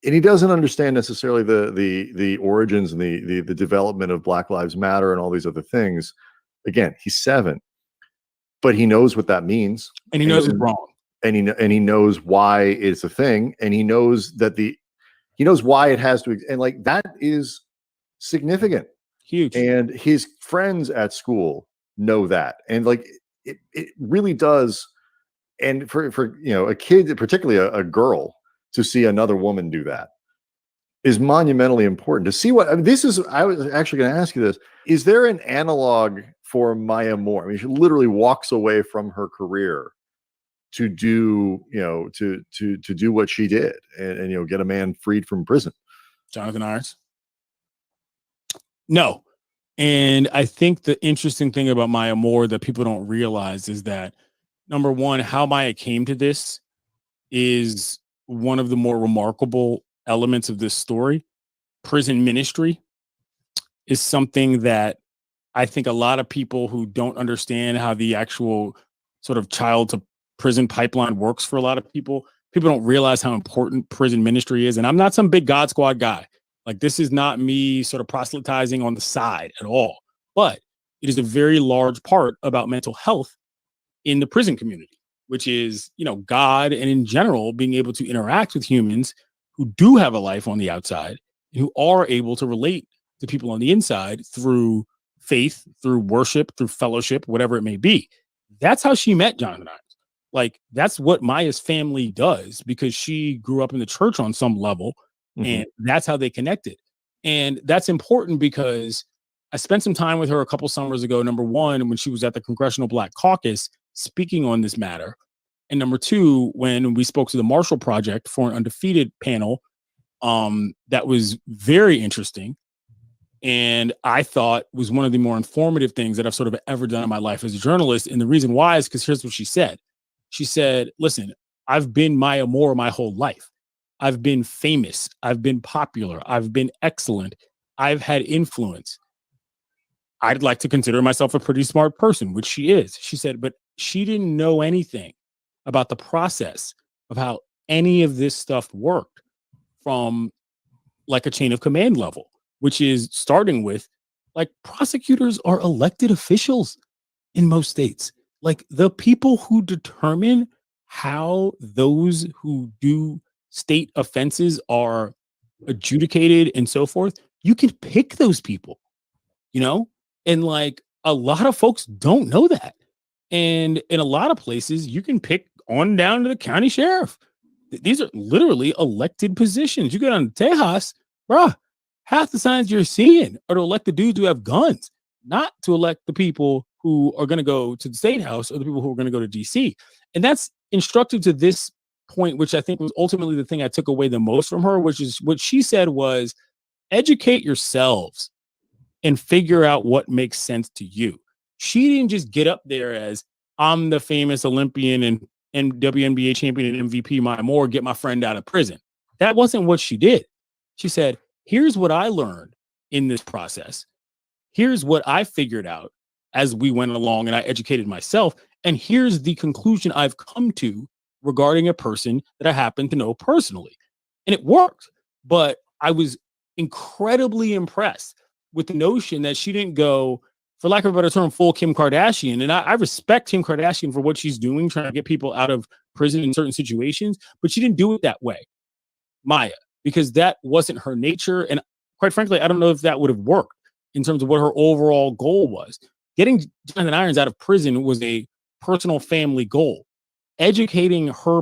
And he doesn't understand necessarily the origins and the development of Black Lives Matter and all these other things. Again, he's 7, but he knows what that means, and he knows it's wrong, and he knows why it's a thing, and he knows that he knows why it has to, and like that is significant, huge. And his friends at school know that, and like it really does. And for a kid, particularly a girl, to see another woman do that is monumentally important. To see I was actually going to ask you this. Is there an analog for Maya Moore? I mean, she literally walks away from her career to do, to do what she did and get a man freed from prison. Jonathan Irons? No. And I think the interesting thing about Maya Moore that people don't realize is that, number one, how Maya came to this is one of the more remarkable elements of this story. Prison ministry is something that I think a lot of people who don't understand how the actual sort of child to prison pipeline works for a lot of people don't realize how important prison ministry is. And I'm not some big God Squad guy. Like, this is not me sort of proselytizing on the side at all, but it is a very large part about mental health in the prison community, which is, God and in general being able to interact with humans who do have a life on the outside and who are able to relate to people on the inside through faith, through worship, through fellowship, whatever it may be. That's how she met Jonathan Irons. Like, that's what Maya's family does, because she grew up in the church on some level, and that's how they connected. And that's important because I spent some time with her a couple summers ago. Number one, when she was at the Congressional Black Caucus speaking on this matter. And number two, when we spoke to the Marshall Project for an Undefeated panel, that was very interesting. And I thought was one of the more informative things that I've sort of ever done in my life as a journalist. And the reason why is because here's what she said. She said, listen, I've been Maya Moore my whole life. I've been famous. I've been popular. I've been excellent. I've had influence. I'd like to consider myself a pretty smart person, which she is. She said, but she didn't know anything about the process of how any of this stuff worked from like a chain of command level, which is starting with, like, prosecutors are elected officials in most states. Like, the people who determine how those who do state offenses are adjudicated and so forth, you can pick those people, and like a lot of folks don't know that. And in a lot of places, you can pick on down to the county sheriff. These are literally elected positions. You get on Tejas, bruh, half the signs you're seeing are to elect the dudes who have guns, not to elect the people who are going to go to the state house or the people who are going to go to DC. And that's instructive to this point, which I think was ultimately the thing I took away the most from her, which is what she said was, educate yourselves and figure out what makes sense to you. She didn't just get up there as, I'm the famous Olympian and WNBA champion and MVP Maya Moore, get my friend out of prison. That wasn't what she did. She said, here's what I learned in this process. Here's what I figured out as we went along and I educated myself. And here's the conclusion I've come to regarding a person that I happen to know personally. And it worked. But I was incredibly impressed with the notion that she didn't go, for lack of a better term, full Kim Kardashian. And I respect Kim Kardashian for what she's doing, trying to get people out of prison in certain situations, but she didn't do it that way, Maya, because that wasn't her nature. And quite frankly, I don't know if that would have worked in terms of what her overall goal was. Getting Jonathan Irons out of prison was a personal family goal. Educating her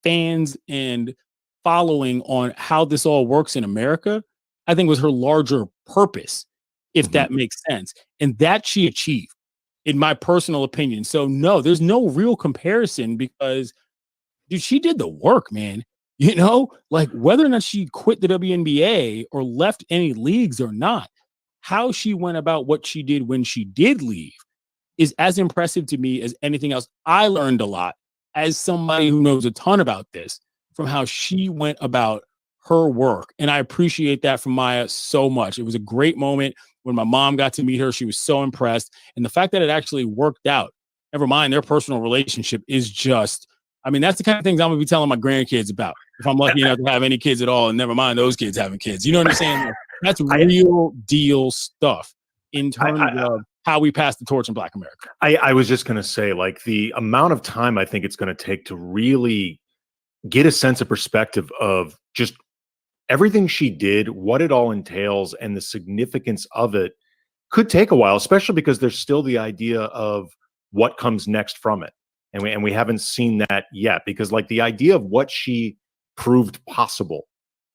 fans and following on how this all works in America, I think, was her larger purpose. if that makes sense. And that she achieved, in my personal opinion. So no, there's no real comparison because, dude, she did the work, man. You know, like whether or not she quit the WNBA or left any leagues or not, how she went about what she did when she did leave is as impressive to me as anything else. I learned a lot as somebody who knows a ton about this from how she went about her work. And I appreciate that from Maya so much. It was a great moment when my mom got to meet her. She was so impressed. And the fact that it actually worked out, never mind their personal relationship, is just, I mean, that's the kind of things I'm going to be telling my grandkids about if I'm lucky enough to have any kids at all, and never mind those kids having kids. You know what I'm saying? Like, that's real deal stuff in terms of how we pass the torch in Black America. I was just going to say, like, the amount of time I think it's going to take to really get a sense of perspective of just everything she did, what it all entails, and the significance of it could take a while, especially because there's still the idea of what comes next from it. And we haven't seen that yet, because like the idea of what she proved possible.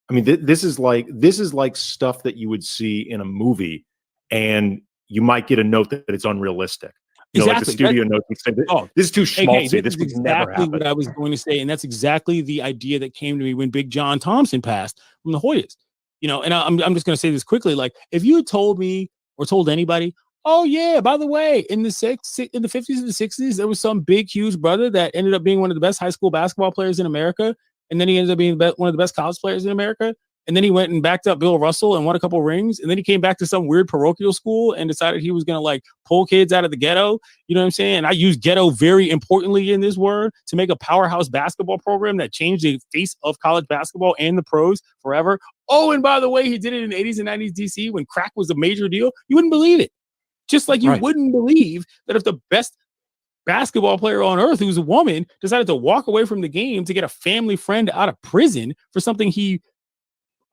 I mean, this is like stuff that you would see in a movie, and you might get a note that it's unrealistic. You know, like the studio note would say, this is too schmaltzy. This would never happen. What I was going to say, and that's exactly the idea that came to me when Big John Thompson passed from the Hoyas. You know, and I'm just going to say this quickly. Like, if you had told me or told anybody, oh yeah, by the way, in the 50s and the 60s, there was some big, huge brother that ended up being one of the best high school basketball players in America, and then he ended up being one of the best college players in America. And then he went and backed up Bill Russell and won a couple rings. And then he came back to some weird parochial school and decided he was going to like pull kids out of the ghetto. You know what I'm saying? And I use ghetto very importantly in this word to make a powerhouse basketball program that changed the face of college basketball and the pros forever. Oh, and by the way, he did it in the 80s and 90s DC when crack was a major deal. You wouldn't believe it. Just like you wouldn't believe that if the best basketball player on earth, who's a woman, decided to walk away from the game to get a family friend out of prison for something he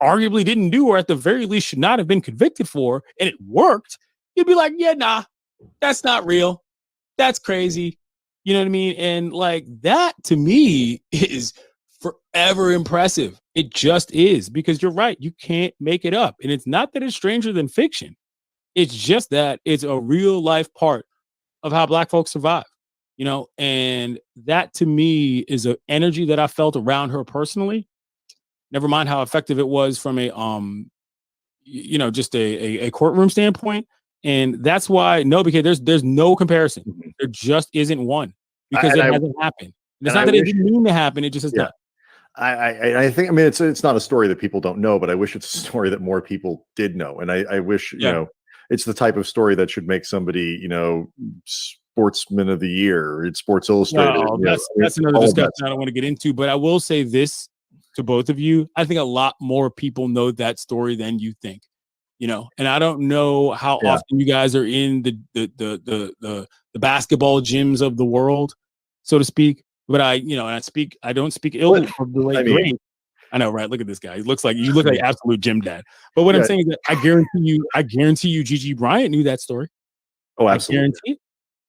arguably didn't do, or at the very least should not have been convicted for, and it worked, you'd be like, yeah, nah, that's not real. That's crazy. You know what I mean? And like that to me is forever impressive. It just is, because you're right. You can't make it up. And it's not that it's stranger than fiction. It's just that it's a real life part of how Black folks survive, you know, and that to me is an energy that I felt around her personally. Never mind how effective it was from a, you know, just a courtroom standpoint. And that's why, because there's no comparison. There just isn't one, because it hasn't happened. And it's not that it didn't mean to happen. It just has not. I think, I mean, it's not a story that people don't know, but I wish it's a story that more people did know. And I wish, you know, it's the type of story that should make somebody, you know, Sportsman of the Year. It's Sports Illustrated. No, that's another discussion I don't want to get into, but I will say this to both of you. I think a lot more people know that story than you think, you know, and I don't know how often you guys are in the basketball gyms of the world, so to speak, but I don't speak ill of the late great. I know, right? Look at this guy. You look like absolute gym dad. But what I'm saying is that I guarantee you Gigi Bryant knew that story. Oh, absolutely. I guarantee it.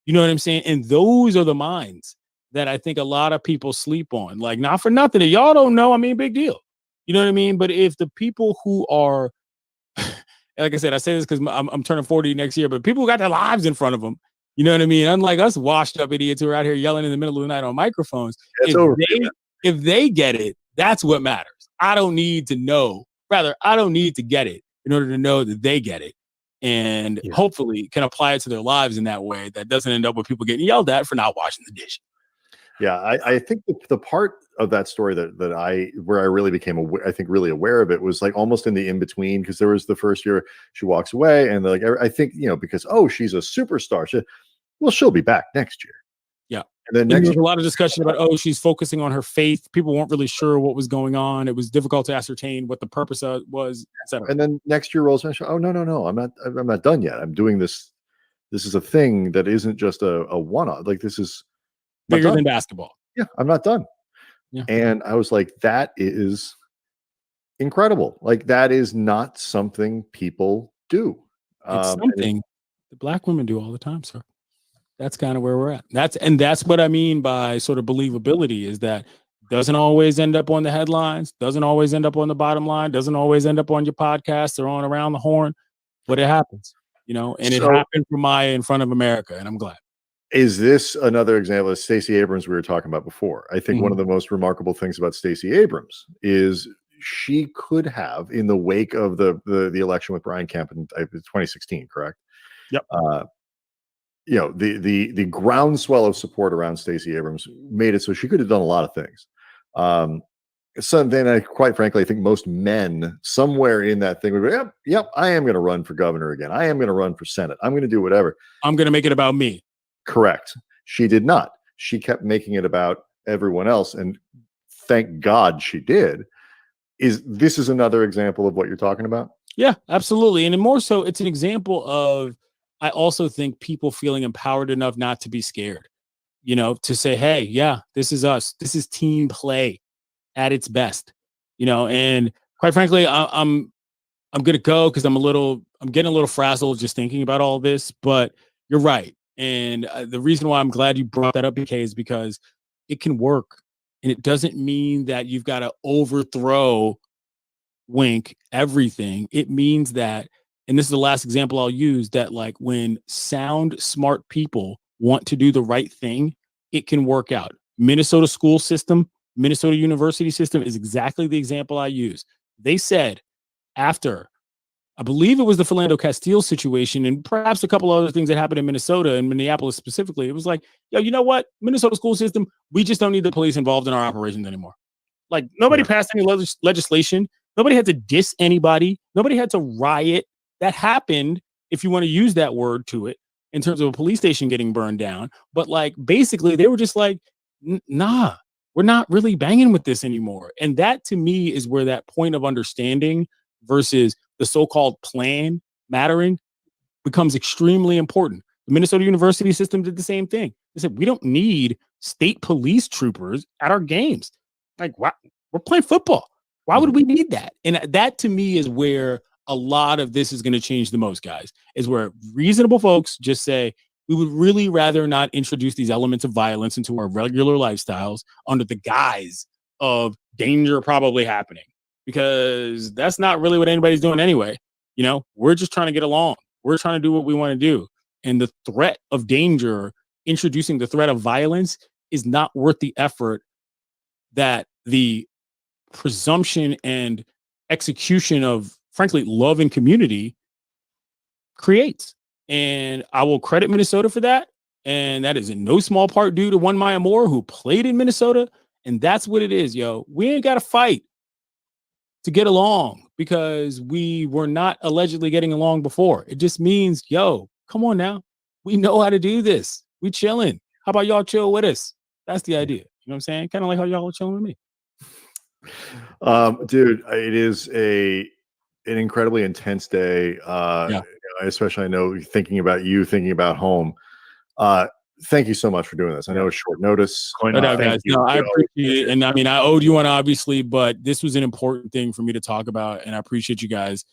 You know what I'm saying? And those are the minds that I think a lot of people sleep on. Like, not for nothing. If y'all don't know, I mean, big deal. You know what I mean? But if the people who are, like I said, I say this because I'm turning 40 next year, but people who got their lives in front of them, you know what I mean? Unlike us washed up idiots who are out here yelling in the middle of the night on microphones. If they get it, that's what matters. I don't need to know. Rather, I don't need to get it in order to know that they get it. And hopefully can apply it to their lives in that way that doesn't end up with people getting yelled at for not washing the dish. Yeah, I think the part of that story where I really became really aware of it was like almost in the in-between, because there was the first year she walks away and like, I think, you know, because, she's a superstar. She'll be back next year. Yeah. And then there was a lot of discussion about, she's focusing on her faith. People weren't really sure what was going on. It was difficult to ascertain what the purpose was, etc. And then next year rolls around. Oh, no. I'm not done yet. I'm doing this. This is a thing that isn't just a one-off. Like, this is bigger than basketball. Yeah, I'm not done. Yeah. And I was like, that is incredible. Like, that is not something people do. It's something that Black women do all the time, sir. That's kind of where we're at. That's what I mean by sort of believability, is that doesn't always end up on the headlines, doesn't always end up on the bottom line, doesn't always end up on your podcast or on Around the Horn, but it happens. and it So- happened for Maya in front of America, and I'm glad. Is this another example of Stacey Abrams we were talking about before? I think one of the most remarkable things about Stacey Abrams is she could have, in the wake of the election with Brian Kemp in 2016, correct? Yep. The groundswell of support around Stacey Abrams made it so she could have done a lot of things. So then, quite frankly, I think most men somewhere in that thing would be, yep, I am going to run for governor again. I am going to run for Senate. I'm going to do whatever. I'm going to make it about me. Correct. She did not. She kept making it about everyone else, and thank God she did. This is another example of what you're talking about? Yeah, absolutely. And more so, it's an example of, I also think, people feeling empowered enough not to be scared, to say, hey, yeah, this is us. This is team play at its best, and quite frankly, I'm going to go because I'm getting a little frazzled just thinking about all this, but you're right. And the reason why I'm glad you brought that up, BK, is because it can work. And it doesn't mean that you've got to overthrow, wink, everything. It means that, and this is the last example I'll use, that like when sound, smart people want to do the right thing, it can work out. Minnesota school system, Minnesota university system is exactly the example I use. They said after, I believe it was the Philando Castile situation and perhaps a couple other things that happened in Minnesota and Minneapolis specifically. It was like, yo, you know what? Minnesota school system, we just don't need the police involved in our operations anymore. Like nobody passed any legislation. Nobody had to diss anybody. Nobody had to riot. That happened, if you want to use that word to it, in terms of a police station getting burned down. But like, basically they were just like, nah, we're not really banging with this anymore. And that to me is where that point of understanding versus the so-called plan mattering becomes extremely important. The Minnesota university system did the same thing. They said, we don't need state police troopers at our games. Like, why? We're playing football. Why would we need that? And that to me is where a lot of this is going to change the most, guys, is where reasonable folks just say, we would really rather not introduce these elements of violence into our regular lifestyles under the guise of danger probably happening, because that's not really what anybody's doing anyway. We're just trying to get along. We're trying to do what we want to do. And the threat of danger, introducing the threat of violence, is not worth the effort that the presumption and execution of, frankly, love and community creates. And I will credit Minnesota for that. And that is in no small part due to one Maya Moore who played in Minnesota. And that's what it is, yo. We ain't got to fight to get along because we were not allegedly getting along before. It just means, yo, come on now. We know how to do this. We chilling. How about y'all chill with us? That's the idea. You know what I'm saying? Kind of like how y'all are chilling with me. Dude, it is an incredibly intense day. Especially I know thinking about home. Thank you so much for doing this. I know it's short notice. Guys. No, I appreciate it. And I mean, I owed you one, obviously, but this was an important thing for me to talk about. And I appreciate you guys,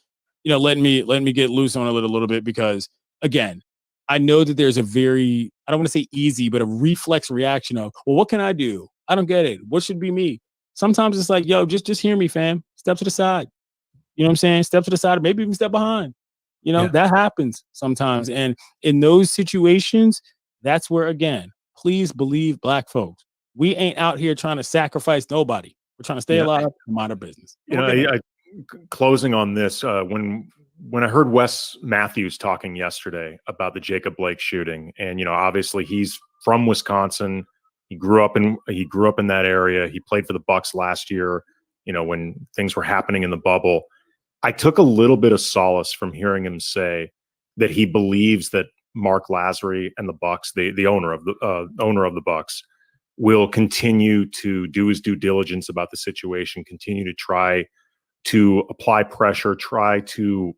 letting me get loose on it a little bit, because again, I know that there's I don't want to say easy, but a reflex reaction of, well, what can I do? I don't get it. What should be me? Sometimes it's like, yo, just hear me, fam. Step to the side. You know what I'm saying? Step to the side, or maybe even step behind. That happens sometimes. And in those situations, that's where, again, please believe Black folks. We ain't out here trying to sacrifice nobody. We're trying to stay alive and mind our business. Closing on this, when I heard Wes Matthews talking yesterday about the Jacob Blake shooting, and obviously he's from Wisconsin. He grew up in that area. He played for the Bucks last year, when things were happening in the bubble. I took a little bit of solace from hearing him say that he believes that Mark Lazary and the Bucks, the owner of the Bucks, will continue to do his due diligence about the situation, continue to try to apply pressure, try to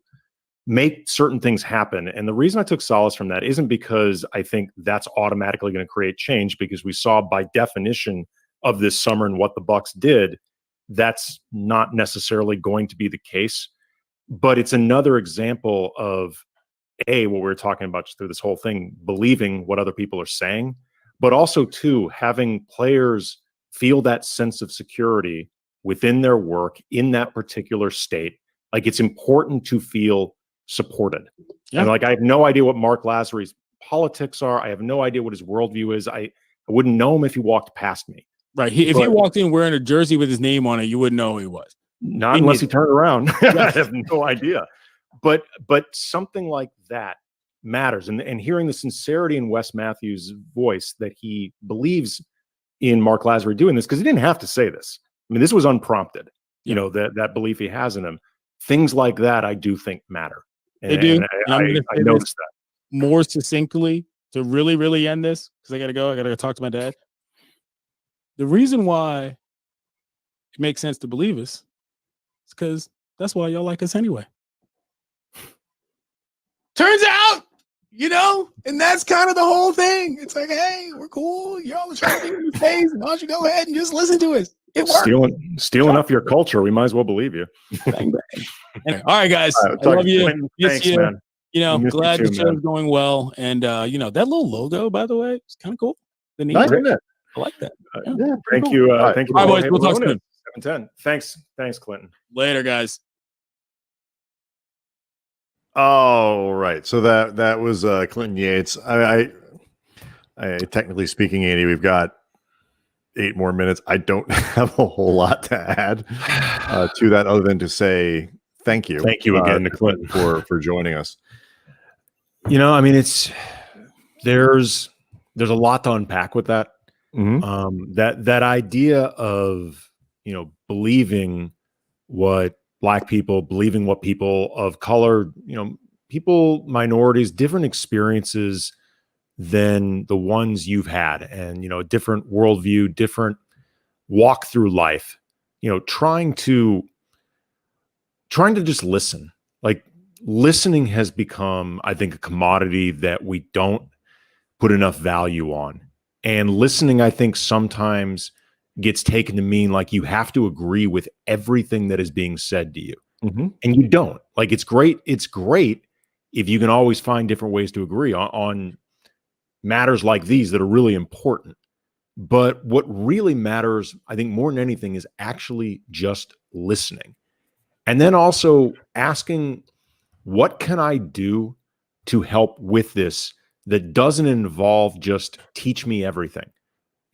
make certain things happen. And the reason I took solace from that isn't because I think that's automatically going to create change, because we saw by definition of this summer and what the Bucks did, that's not necessarily going to be the case. But it's another example of what we're talking about through this whole thing, believing what other people are saying, but also too, having players feel that sense of security within their work in that particular state. Like, it's important to feel supported. Yeah. And like, I have no idea what Mark Lazzary's politics are. I have no idea what his worldview is. I wouldn't know him if he walked past me. Right. If he walked in wearing a jersey with his name on it, you wouldn't know who he was. Not unless he turned around. I have no idea. But something like that matters. And hearing the sincerity in Wes Matthews' voice that he believes in Mark Lazary doing this, because he didn't have to say this. I mean, this was unprompted. You know, that belief he has in him. Things like that, I do think matter. They do. And I noticed that. More succinctly, to really, really end this, because I got to go. I got to go talk to my dad. The reason why it makes sense to believe us is because that's why y'all like us anyway. Turns out, and that's kind of the whole thing. It's like, hey, we're cool. Y'all are trying to get in the face. Why don't you go ahead and just listen to us? It works. Stealing up your culture. We might as well believe you. Bang, bang. Anyway, all right, guys. I love you. Thanks, man. Glad the show's going well. And, that little logo, by the way, it's kind of cool. The name. Nice, isn't it? I like that. Thank you. Thank you. All right, boys. We'll talk soon. 7:10. Thanks, Clinton. Later, guys. Oh, right. So that was Clinton Yates. I technically speaking, Andy, we've got 8 more minutes. I don't have a whole lot to add to that, other than to say thank you. Thank you again to Clinton for joining us. I mean, there's a lot to unpack with that. Mm-hmm. That idea of believing what Black people, believing what people of color, people, minorities, different experiences than the ones you've had, and different worldview, different walk through life, trying to just listen. Like, listening has become, I think, a commodity that we don't put enough value on. And listening, I think, sometimes gets taken to mean like you have to agree with everything that is being said to you. Mm-hmm. And you don't. Like, it's great if you can always find different ways to agree on matters like these that are really important. But what really matters, I think, more than anything, is actually just listening. And then also asking, what can I do to help with this that doesn't involve just teach me everything?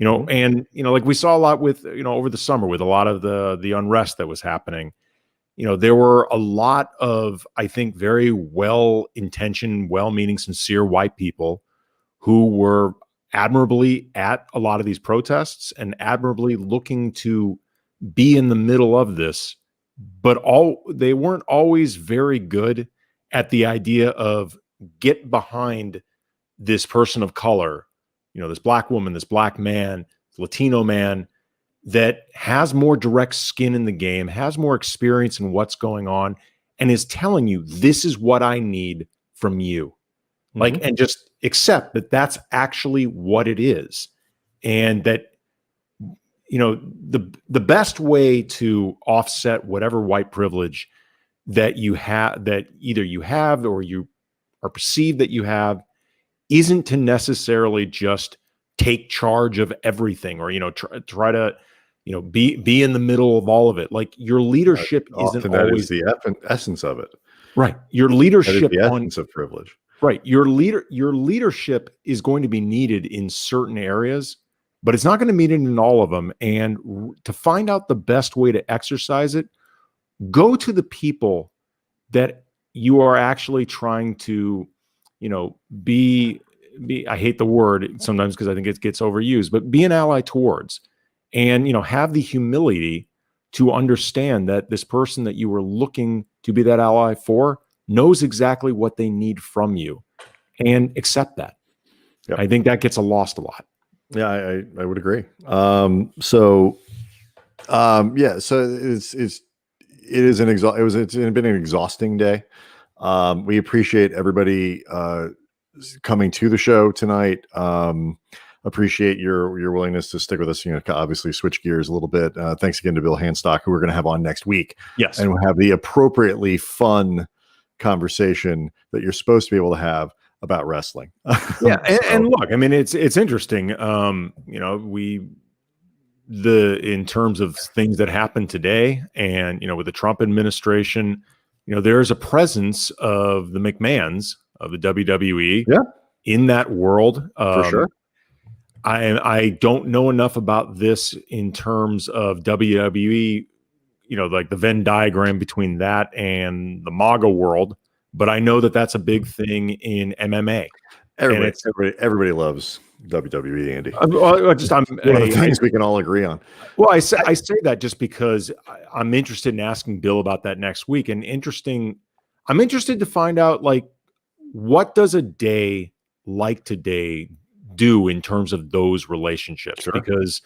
And like we saw a lot with, over the summer with a lot of the unrest that was happening, there were a lot of, I think, very well-intentioned, well-meaning, sincere white people who were admirably at a lot of these protests and admirably looking to be in the middle of this, but they weren't always very good at the idea of get behind this person of color, this Black woman, this Black man, Latino man that has more direct skin in the game, has more experience in what's going on, and is telling you, this is what I need from you. Like, and just accept that that's actually what it is. And that, the best way to offset whatever white privilege that you have, that either you have or you are perceived that you have, isn't to necessarily just take charge of everything or, try to, be in the middle of all of it. Like, your leadership isn't always the essence of it. Right. Your leadership, the essence of privilege. Right. Your leadership is going to be needed in certain areas, but it's not going to be needed in all of them. And to find out the best way to exercise it, go to the people that you are actually trying to, be, I hate the word sometimes because I think it gets overused, but be an ally towards, and, have the humility to understand that this person that you were looking to be that ally for knows exactly what they need from you, and accept that. Yep. I think that gets lost a lot. Yeah, I would agree. So it's been an exhausting day. We appreciate everybody coming to the show tonight. Appreciate your willingness to stick with us. Obviously switch gears a little bit. Thanks again to Bill Handstock, who we're going to have on next week. Yes, and we'll have the appropriately fun conversation that you're supposed to be able to have about wrestling. Yeah, and look, I mean, it's interesting. In terms of things that happened today, and with the Trump administration, there's a presence of the McMahons of the WWE Yeah. in that world. For sure. I don't know enough about this in terms of WWE, like the Venn diagram between that and the MAGA world, but I know that that's a big thing in MMA. Everybody loves WWE, Andy. I'm one of the things we can all agree on. Well, I say that just because I'm interested in asking Bill about that next week, and I'm interested to find out, like, what does a day like today do in terms of those relationships? Sure. Because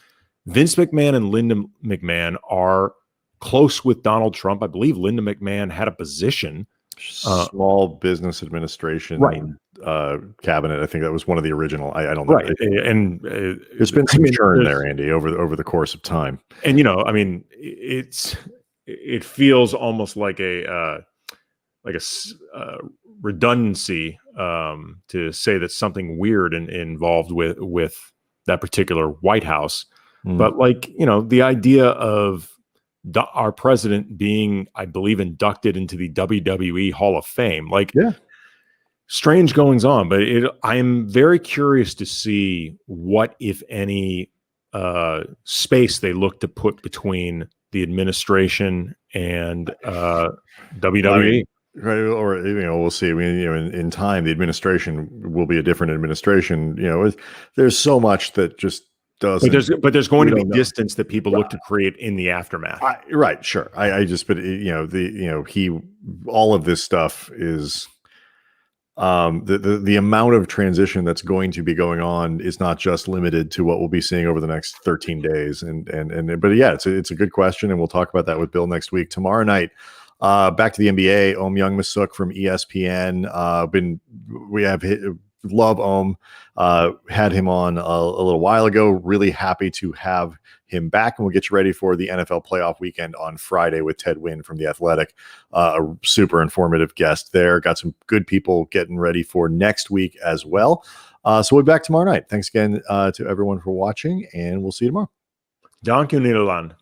Vince McMahon and Linda McMahon are close with Donald Trump. I believe Linda McMahon had a position. Small Business Administration cabinet. I think that was one of the original. I don't know. Right. And there's been some churn there, Andy, over the course of time. And, it feels almost like a redundancy to say that something weird involved with that particular White House. But the idea of our president being, I believe, inducted into the WWE Hall of Fame, strange goings on. But I am very curious to see what, if any, space they look to put between the administration and WWE. Right, or we'll see. I mean, in time, the administration will be a different administration. There's so much that just doesn't. But there's going to be distance that people look to create in the aftermath. Right, sure. All of this stuff is the amount of transition that's going to be going on is not just limited to what we'll be seeing over the next 13 days. But yeah, it's a good question, and we'll talk about that with Bill next week. Tomorrow night. Back to the NBA, Om Young-Masuk from ESPN. Love Om. Had him on a little while ago. Really happy to have him back, and we'll get you ready for the NFL playoff weekend on Friday with Ted Wynn from The Athletic. A super informative guest there. Got some good people getting ready for next week as well. So we'll be back tomorrow night. Thanks again to everyone for watching, and we'll see you tomorrow. Dank u, Nederland.